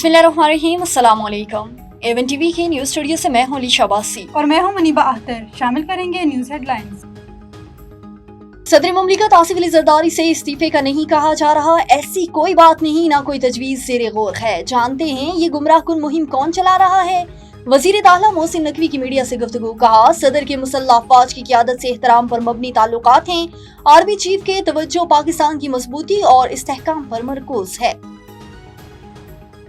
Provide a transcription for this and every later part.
बिस्मिल्लाहिर्रहमानिर्रहीम, अस्सलाम वालेकुम। एवन टीवी के न्यूज स्टूडियो से मैं हूं अलीशा बासी और मैं हूं मुनीबा अख्तर। शामिल करेंगे न्यूज हेडलाइंस। सदर मुमलिकत आसिफ अली जरदारी से इस्तीफे का नहीं कहा जा रहा, ऐसी कोई बात नहीं, ना कोई तजवीज ज़ेरे गौर है। जानते हैं ये गुमराह कुन मुहिम कौन चला रहा है। वजीर दाखिला मोहसिन नकवी की मीडिया से गुफ्तगू, कहा सदर के मुसल्लह अफवाज की क़यादत से एहतराम पर मबनी ताल्लुकात हैं। आर्मी चीफ के तवज्जो पाकिस्तान की मजबूती और इस्तेहकाम पर मरकूज है।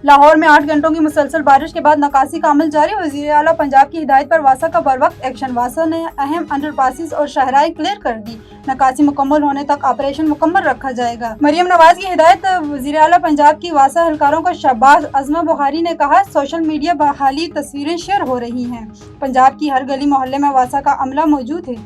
लाहौर में 8 घंटों की मुसलसल बारिश के बाद नकासी का अमल जारी। वज़ीर आला पंजाब की हिदायत पर वासा का बरवक्त एक्शन। वासा ने अहम अंडरपासिस और शाहराएं क्लियर कर दी। नकासी मुकम्मल होने तक ऑपरेशन मुकम्मल रखा जाएगा। मरियम नवाज की हिदायत। वज़ीर आला पंजाब की वासा एहलकारों को शाबाश। अज़मा बुखारी ने कहा सोशल मीडिया बहाली तस्वीरें शेयर हो रही हैं। पंजाब की हर गली मोहल्ले में वासा का अमला मौजूद है।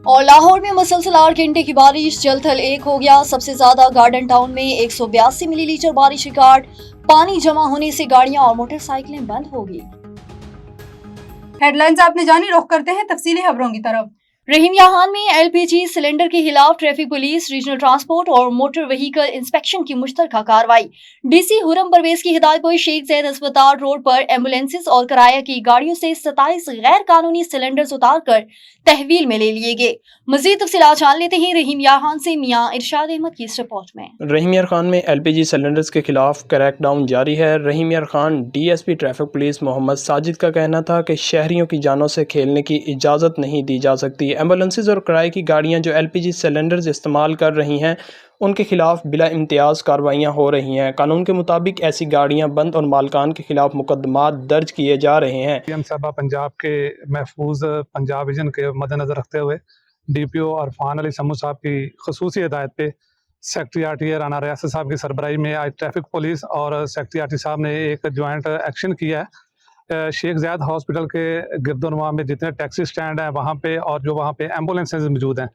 और लाहौर में मुसलसल 8 घंटे की बारिश, जल थल एक हो गया। सबसे ज्यादा गार्डन टाउन में 182 मिलीलीटर बारिश रिकॉर्ड। पानी जमा होने से गाड़ियां और मोटरसाइकिलें बंद होगी। हेडलाइंस आपने जानी, रुख करते हैं तफसीली खबरों की तरफ। रहीम याहान में एलपीजी सिलेंडर के खिलाफ ट्रैफिक पुलिस, रीजनल ट्रांसपोर्ट और मोटर व्हीकल इंस्पेक्शन की मुश्तरका कार्रवाई। डीसी हुरम परवेज की हिदायत पर शेख जैद अस्पताल रोड पर एम्बुलेंसेस और किराया की गाड़ियों से 27 गैर कानूनी सिलेंडर उतार कर तहवील में ले लिए गए। मजीद तफसीलात जान लेते हैं रहीम याहान से मियां इरशाद अहमद की इस रिपोर्ट में। रहीम यार खान में एलपीजी सिलेंडर्स के खिलाफ क्रैकडाउन जारी है। Rahim Yar Khan DSP traffic police Mohammad Sajid का कहना था कि शहरियों की जानों से खेलने की इजाज़त नहीं दी जा सकती। एम्बुलेंसेज और किराए की गाड़ियां जो एलपीजी सिलेंडर्स इस्तेमाल कर रही हैं उनके खिलाफ बिला इम्तियाज़ कार्रवाइयाँ हो रही हैं। कानून के मुताबिक ऐसी गाड़ियाँ बंद और मालकान के खिलाफ मुकदमात दर्ज किए जा रहे हैं। पीएम साहबा पंजाब के महफूज पंजाब विजन के मद्देनज़र रखते हुए डीपीओ और फ़ान अली समू साहब की खसूसी हिदायत पे सेक्रेटरी आरटीए राना रियासत साहब की सरबराही में आज ट्रैफिक पुलिस और सेक्रेटरी आरटी साहब ने एक जॉइंट एक्शन किया है। शेख ज़ायद हॉस्पिटल के गिरदोनवा में जितने टैक्सी स्टैंड हैं वहाँ पे और जो वहाँ पे एम्बुलेंसेज मौजूद हैं,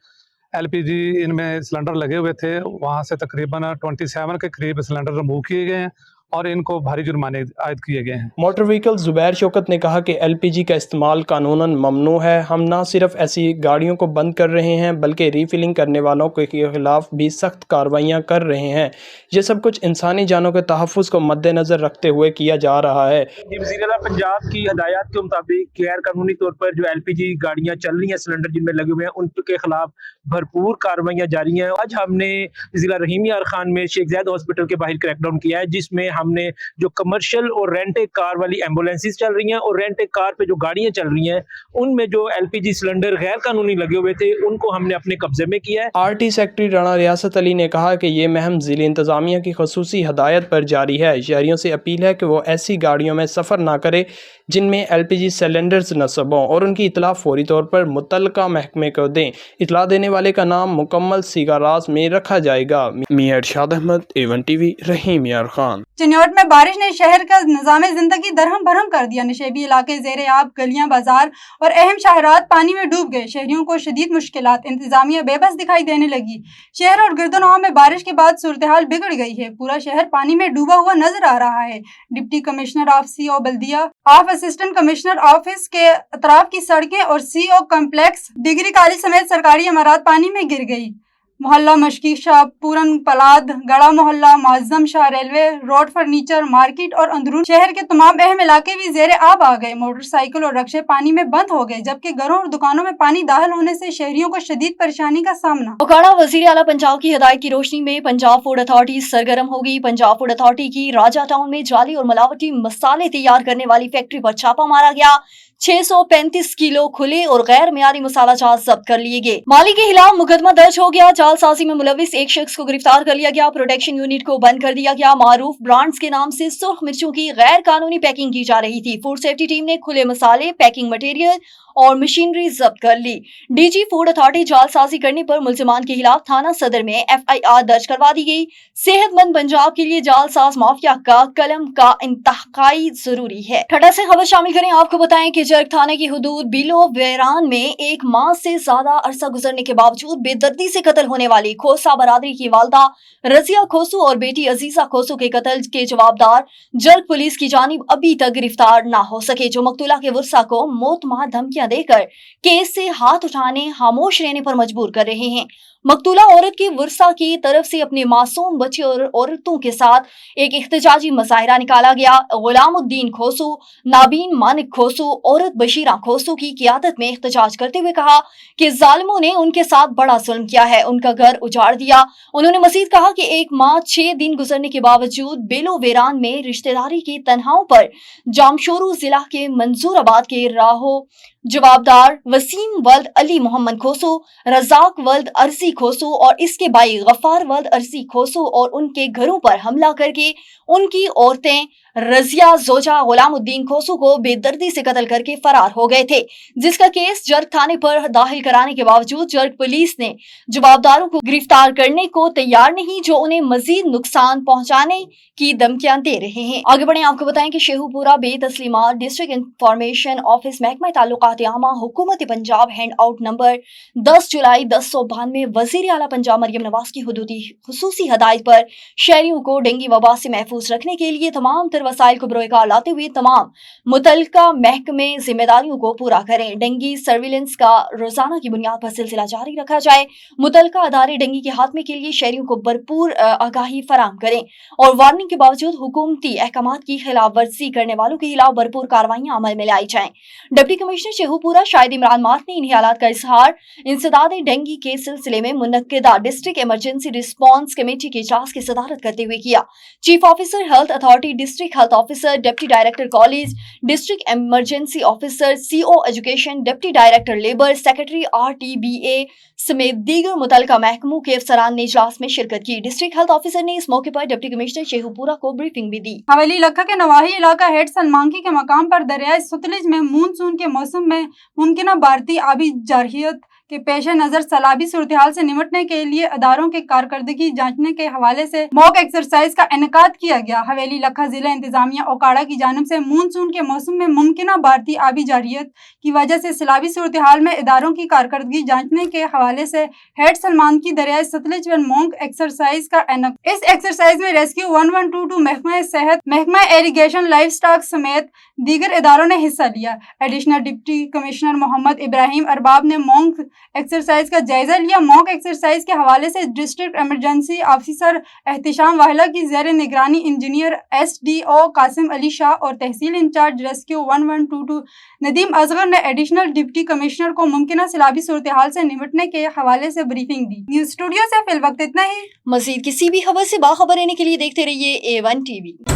एलपीजी इनमें सिलेंडर लगे हुए थे, वहाँ से तकरीबन 27 के करीब सिलेंडर रिमूव किए गए हैं और इनको भारी जुर्माने आयद किए गए हैं। मोटर व्हीकल ज़ुबैर शौकत ने कहा कि एलपीजी का इस्तेमाल कानूनन ममनू है। हम ना सिर्फ ऐसी गाड़ियों को बंद कर रहे हैं बल्कि रीफिलिंग करने वालों के खिलाफ भी सख्त कार्रवाइयाँ कर रहे हैं। ये सब कुछ इंसानी जानों के तहफ़्फ़ुज़ को मद्देनज़र रखते हुए किया जा रहा है। वज़ीर आला पंजाब की हदायत के मुताबिक गैर कानूनी तौर पर जो एलपीजी गाड़ियाँ चल रही हैं, सिलेंडर जिनमें लगे हुए हैं, उनके खिलाफ भरपूर कार्रवाइयाँ जारी हैं। आज हमने ज़िला रहीम यार खान में शेख ज़ायद हॉस्पिटल के बाहर क्रैकडाउन किया है, जिसमें हमने जो कमर्शियल और रेंट ए कार वाली एम्बुलेंसेस चल रही हैं और रेंट ए कार पे जो गाड़ियां चल रही हैं उनमें जो एलपीजी सिलेंडर गैर कानूनी लगे हुए थे उनको हमने अपने कब्जे में किया है। आरटी सेक्रेटरी राना रियासत अली ने कहा कि ये महम ज़िले इंतज़ामिया की खसूसी हदायत पर जारी है। शहरियों से अपील है कि वो ऐसी गाड़ियों में सफ़र ना करे जिनमें एलपीजी सिलेंडर्स नस्ब हों और उनकी इतला फौरी तौर पर मुतल्लिका महकमे को दें। इतला देने वाले का नाम मुकम्मल सीगाराज में रखा जाएगा। मियां इरशाद अहमद, एवन टीवी, रहीम यार खान। चिन्योट में बारिश ने शहर का निज़ाम ज़िंदगी दरहम भरहम कर दिया। नशेबी इलाके ज़ेरे आब, गलियां, बाजार और अहम शाहरात पानी में डूब गए। शहरियों को शदीद मुश्किलात, इंतजामिया बेबस दिखाई देने लगी। शहर और गिरदोनवा में बारिश के बाद सूरत हाल बिगड़ गई है। पूरा शहर पानी में डूबा हुआ नजर आ रहा है। डिप्टी कमिश्नर ऑफ सीओ बल्दिया ऑफ असिस्टेंट कमिश्नर ऑफिस के अतराफ की सड़कें और सीओ कम्प्लेक्स, डिग्री कॉलेज समेत सरकारी इमारत पानी में गिर गई। मोहल्ला मशकी शाह, पूरन पलाद, गड़ा मोहल्ला, Muazzam Shah, railway road, furniture market और अंदरून शहर के तमाम अहम इलाके भी जेरे आब आ गए। मोटरसाइकिल और रक्शे पानी में बंद हो गए, जबकि घरों और दुकानों में पानी दाखिल होने से शहरियों को शदीद परेशानी का सामना। ओकाड़ा वज़ीर आला पंजाब की हिदायत की रोशनी में पंजाब फूड अथॉरिटी सरगर्म होगी। पंजाब फूड अथॉरिटी की राजा टाउन में जाली और मिलावटी मसाले तैयार करने वाली फैक्ट्री पर छापा मारा गया। 635 किलो खुले और गैर मियारी मसाला जात जब्त कर लिए गए। मालिक के खिलाफ मुकदमा दर्ज हो गया। जालसाजी में मुलविस एक शख्स को गिरफ्तार कर लिया गया। प्रोडक्शन यूनिट को बंद कर दिया गया। मारूफ ब्रांड्स के नाम से सुर्ख मिर्चों की गैर कानूनी पैकिंग की जा रही थी। फूड सेफ्टी टीम ने खुले मसाले, पैकिंग मटेरियल और मशीनरी जब्त कर ली। डीजी फूड अथॉरिटी जालसाजी करने पर मुल्जिमान के खिलाफ थाना सदर में एफआईआर दर्ज करवा दी गई। सेहतमंद पंजाब के लिए जालसाज माफिया का कलम का इंतहाई जरूरी है। ठटा से खबर शामिल करें, आपको बताएं कि जर्ग थाने की हुदूद बिलो वेरान में एक माह से ज्यादा अरसा गुजरने के बावजूद बेदर्दी से कत्ल होने वाली खोसा बरादरी की वालदा रजिया खोसू और बेटी अजीजा खोसू के कत्ल के जवाबदार जर्ग पुलिस की जानिब अभी तक गिरफ्तार न हो सके, जो मकतूला के वर्सा को मौत मार धमकियां देकर केस से हाथ उठाने, खामोश रहने पर मजबूर कर रहे हैं। मकतूला औरत की वर्सा की तरफ से अपने मासूम बच्चे और औरतों के साथ एक एहतजाजी मुजाहिरा निकाला गया। गुलामुद्दीन खोसू, नाबीन मानिक खोसू, औरत बशीरा खोसू की क़ियादत में एहतजाज करते हुए कहा कि जालिमों ने उनके साथ बड़ा जुल्म किया है, उनका घर उजाड़ दिया। उन्होंने मजीद कहा कि एक माह 6 दिन गुजरने के बावजूद बेलो वेरान में रिश्तेदारी की तनहाओं पर जामशोरू जिला के मंजूराबाद के राहो जवाबदार वसीम वल्द अली मोहम्मद खोसू, रजाक वल्द अरसी खोसू और इसके भाई गफ्फार वल्द अरसी खोसू और उनके घरों पर हमला करके उनकी औरतें रजिया जोजा गुलामुद्दीन खोसू को बेदर्दी से कत्ल करके फरार हो गए थे, जिसका केस जर्ग थाने पर दाखिल कराने के बावजूद जर्ग पुलिस ने जवाबदारों को गिरफ्तार करने को तैयार नहीं, जो उन्हें मजीद नुकसान पहुंचाने की धमकियां दे रहे हैं। आगे बढ़े, आपको बताएं कि शेखुपुरा बेतस्लीमात डिस्ट्रिक्ट इंफॉर्मेशन ऑफिस महकमा ताल्लुकात आमा हुकूमत पंजाब हैंड आउट नंबर 10 जुलाई 1092 वजीर आला पंजाब मरियम नवाज की हुदूदी खुसूसी हदायत पर शहरियों को डेंगू वबा से महफूज रखने के लिए तमाम तर वसाइल को बरोकार लाते हुए तमाम मुतल्लिका महकमे जिम्मेदारियों को पूरा करें। डेंगू सर्विलेंस का रोजाना की बुनियाद पर सिलसिला जारी रखा जाए। मुतल्लिका अदारे डेंगू के खात्मे के लिए शहरियों को भरपूर आगाही फराहम करें और वार्निंग के बावजूद हुकूमती अहकामात की खिलाफ वर्जी करने वालों के खिलाफ भरपूर कार्रवाइयां अमल में लाई जाएं। Deputy commissioner Sheikhupura Shahid Imran mart ने इन हालात का इजहार इंसदाद डेंगू के सिलसिले में मुनक्किदा डिस्ट्रिक्ट इमरजेंसी रिस्पांस कमेटी के इजलास की सदारत करते हुए किया। Chief officer health authority, district health officer, deputy director college, district emergency officer, CO education, deputy director labour, secretary RTBA समेत दीगर मुतल्लिका महकमों के अफसरान ने इजलास में शिरकत की। डिस्ट्रिक्ट हेल्थ ऑफिसर ने इस मौके पर डिप्टी कमिश्नर शेखुपुरा को ब्रीफिंग भी दी। हवेली लखा के नवाही इलाका हेड सलमांकी के मकाम पर दरियाए सतलुज में मानसून के मौसम में मुमकिन भारतीय आबी जारहियत के पेश नज़र सैलाबी सूरत-ए-हाल से निपटने के लिए अदारों के कारकर्दगी जांचने के हवाले से मॉक एक्सरसाइज का इनेकाद किया गया। हवेली लखा जिला इंतजामिया ओकाड़ा की जानिब से मानसून के मौसम में मुमकिन भारतीय आबी जारहियत की वजह से सैलाबी सूरत-ए-हाल में इदारों की कारकर्दगी जांचने के हवाले से हेड सलमान की दरियाए सतलुज में मॉक एक्सरसाइज का इस एक्सरसाइज में रेस्क्यू 1122 महकमा सेहत, महकमा इरिगेशन, लाइफ स्टॉक समेत दीगर इदारों ने हिस्सा लिया। Additional deputy commissioner Mohammad Ibrahim Arbab ने मॉक एक्सरसाइज का जायजा लिया। मॉक एक्सरसाइज के हवाले से डिस्ट्रिक्ट इमरजेंसी ऑफिसर एहतिशाम वाहिला की ज़ेर निगरानी इंजीनियर SDO कासिम अली शाह और तहसील इंचार्ज रेस्क्यू 1122 नदीम असगर ने एडिशनल डिप्टी कमिश्नर को मुमकिन सैलाबी सूरत-ए-हाल से निपटने के हवाले से ब्रीफिंग दी। न्यूज़ स्टूडियो से फिल वक्त इतना ही। मजीद किसी भी खबर से बाखबर रहने के लिए देखते रहिए A1 TV।